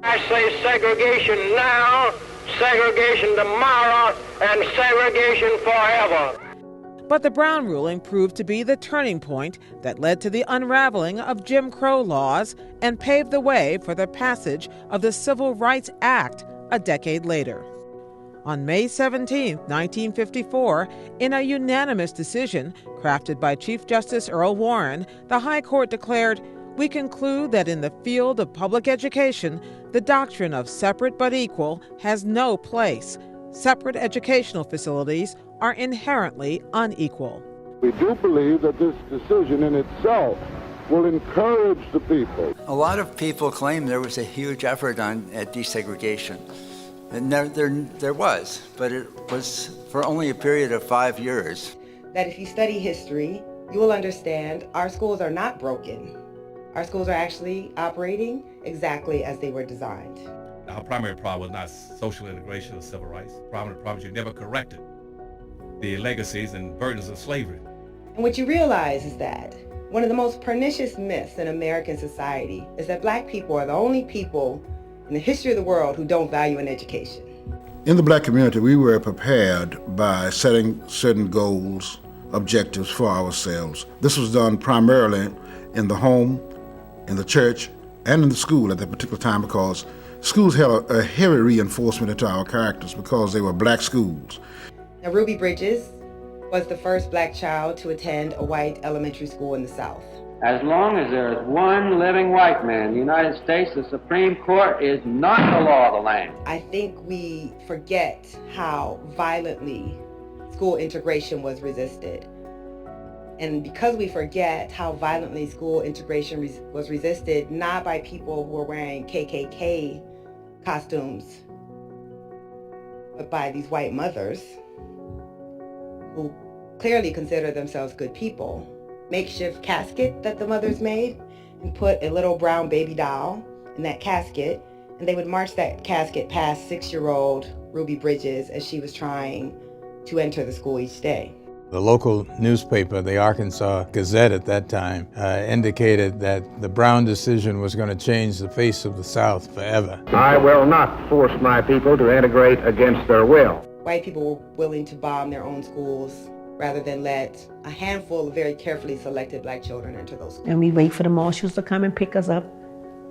I say segregation now, segregation tomorrow, and segregation forever. But the Brown ruling proved to be the turning point that led to the unraveling of Jim Crow laws and paved the way for the passage of the Civil Rights Act a decade later. On May 17, 1954, in a unanimous decision crafted by Chief Justice Earl Warren, the High Court declared, "We conclude that in the field of public education, the doctrine of separate but equal has no place. Separate educational facilities are inherently unequal." We do believe that this decision in itself will encourage the people. A lot of people claim there was a huge effort at desegregation. And there was, but it was for only a period of 5 years. That if you study history, you will understand our schools are not broken. Our schools are actually operating exactly as they were designed. Our primary problem was not social integration or civil rights. The primary problem is you never corrected the legacies and burdens of slavery. And what you realize is that one of the most pernicious myths in American society is that black people are the only people in the history of the world who don't value an education. In the black community, we were prepared by setting certain goals, objectives for ourselves. This was done primarily in the home, in the church, and in the school at that particular time because schools had a heavy reinforcement into our characters because they were black schools. Now, Ruby Bridges was the first black child to attend a white elementary school in the South. As long as there is one living white man in the United States, the Supreme Court is not the law of the land. I think we forget how violently school integration was resisted. And because we forget how violently school integration was resisted, not by people who were wearing KKK costumes, but by these white mothers who clearly consider themselves good people. Makeshift casket that the mothers made and put a little brown baby doll in that casket, and they would march that casket past 6-year-old Ruby Bridges as she was trying to enter the school each day. The local newspaper, the Arkansas Gazette at that time, indicated that the Brown decision was going to change the face of the South forever. I will not force my people to integrate against their will. White people were willing to bomb their own schools rather than let a handful of very carefully selected black children enter those schools. And we wait for the marshals to come and pick us up,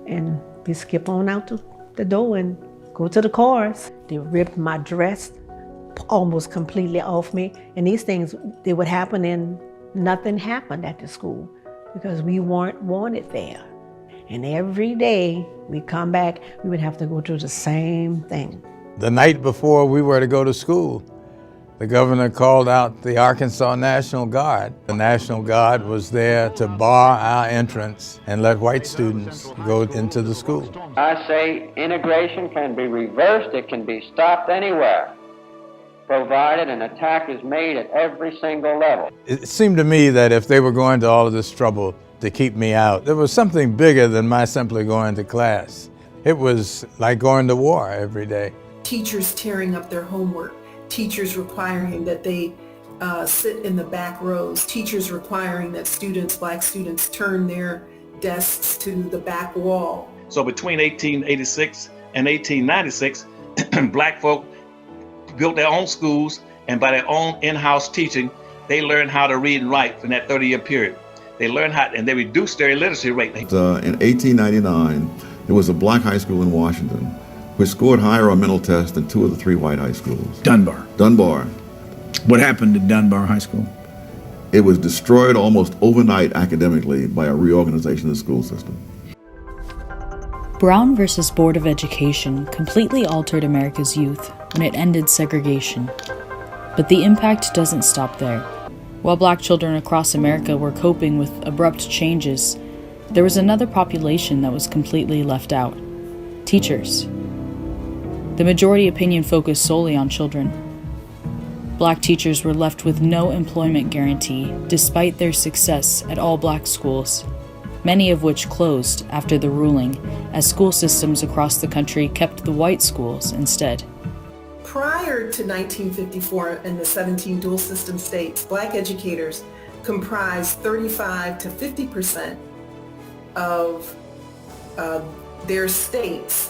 and we skip on out to the door and go to the cars. They ripped my dress almost completely off me, and these things, they would happen and nothing happened at the school because we weren't wanted there. And every day we come back, we would have to go through the same thing. The night before we were to go to school, the governor called out the Arkansas National Guard. The National Guard was there to bar our entrance and let white students go into the school. I say integration can be reversed, it can be stopped anywhere, provided an attack is made at every single level. It seemed to me that if they were going to all of this trouble to keep me out, there was something bigger than my simply going to class. It was like going to war every day. Teachers tearing up their homework, teachers requiring that they sit in the back rows, teachers requiring that black students turn their desks to the back wall. So between 1886 and 1896, black folk built their own schools, and by their own in-house teaching, they learned how to read and write in that 30-year period. They learned how, and they reduced their illiteracy rate. In 1899, there was a black high school in Washington which scored higher on mental tests than 2 of the 3 white high schools. Dunbar. What happened to Dunbar High School? It was destroyed almost overnight academically by a reorganization of the school system. Brown versus Board of Education completely altered America's youth when it ended segregation. But the impact doesn't stop there. While black children across America were coping with abrupt changes, there was another population that was completely left out: teachers. The majority opinion focused solely on children. Black teachers were left with no employment guarantee despite their success at all black schools, many of which closed after the ruling, as school systems across the country kept the white schools instead. Prior to 1954 in the 17 dual system states, black educators comprised 35 to 50% of their states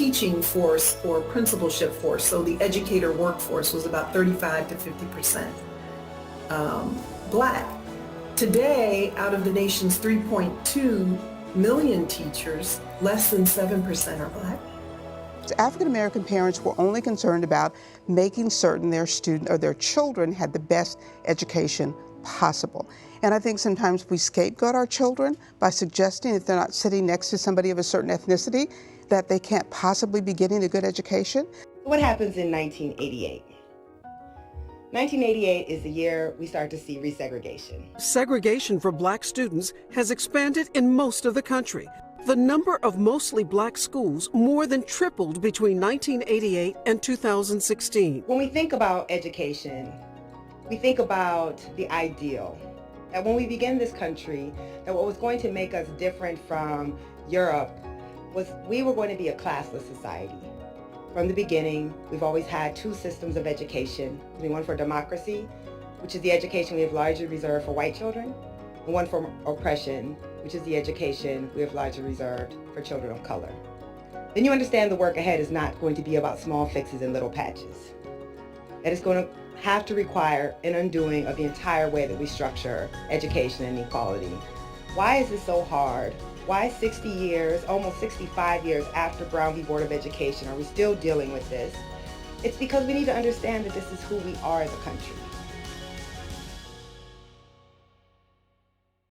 teaching force or principalship force, so the educator workforce, was about 35 to 50% Black. Today, out of the nation's 3.2 million teachers, less than 7% are Black. African American parents were only concerned about making certain their student or their children had the best education possible. And I think sometimes we scapegoat our children by suggesting if they're not sitting next to somebody of a certain ethnicity that they can't possibly be getting a good education. What happens in 1988? 1988 is the year we start to see resegregation. Segregation for Black students has expanded in most of the country. The number of mostly Black schools more than tripled between 1988 and 2016. When we think about education, we think about the ideal. That when we began this country, that what was going to make us different from Europe was we were going to be a classless society. From the beginning, we've always had two systems of education. One for democracy, which is the education we have largely reserved for white children, and one for oppression, which is the education we have largely reserved for children of color. Then you understand the work ahead is not going to be about small fixes and little patches. That is going to have to require an undoing of the entire way that we structure education and equality. Why is this so hard? Why 60 years, almost 65 years after Brown v. Board of Education, are we still dealing with this? It's because we need to understand that this is who we are as a country.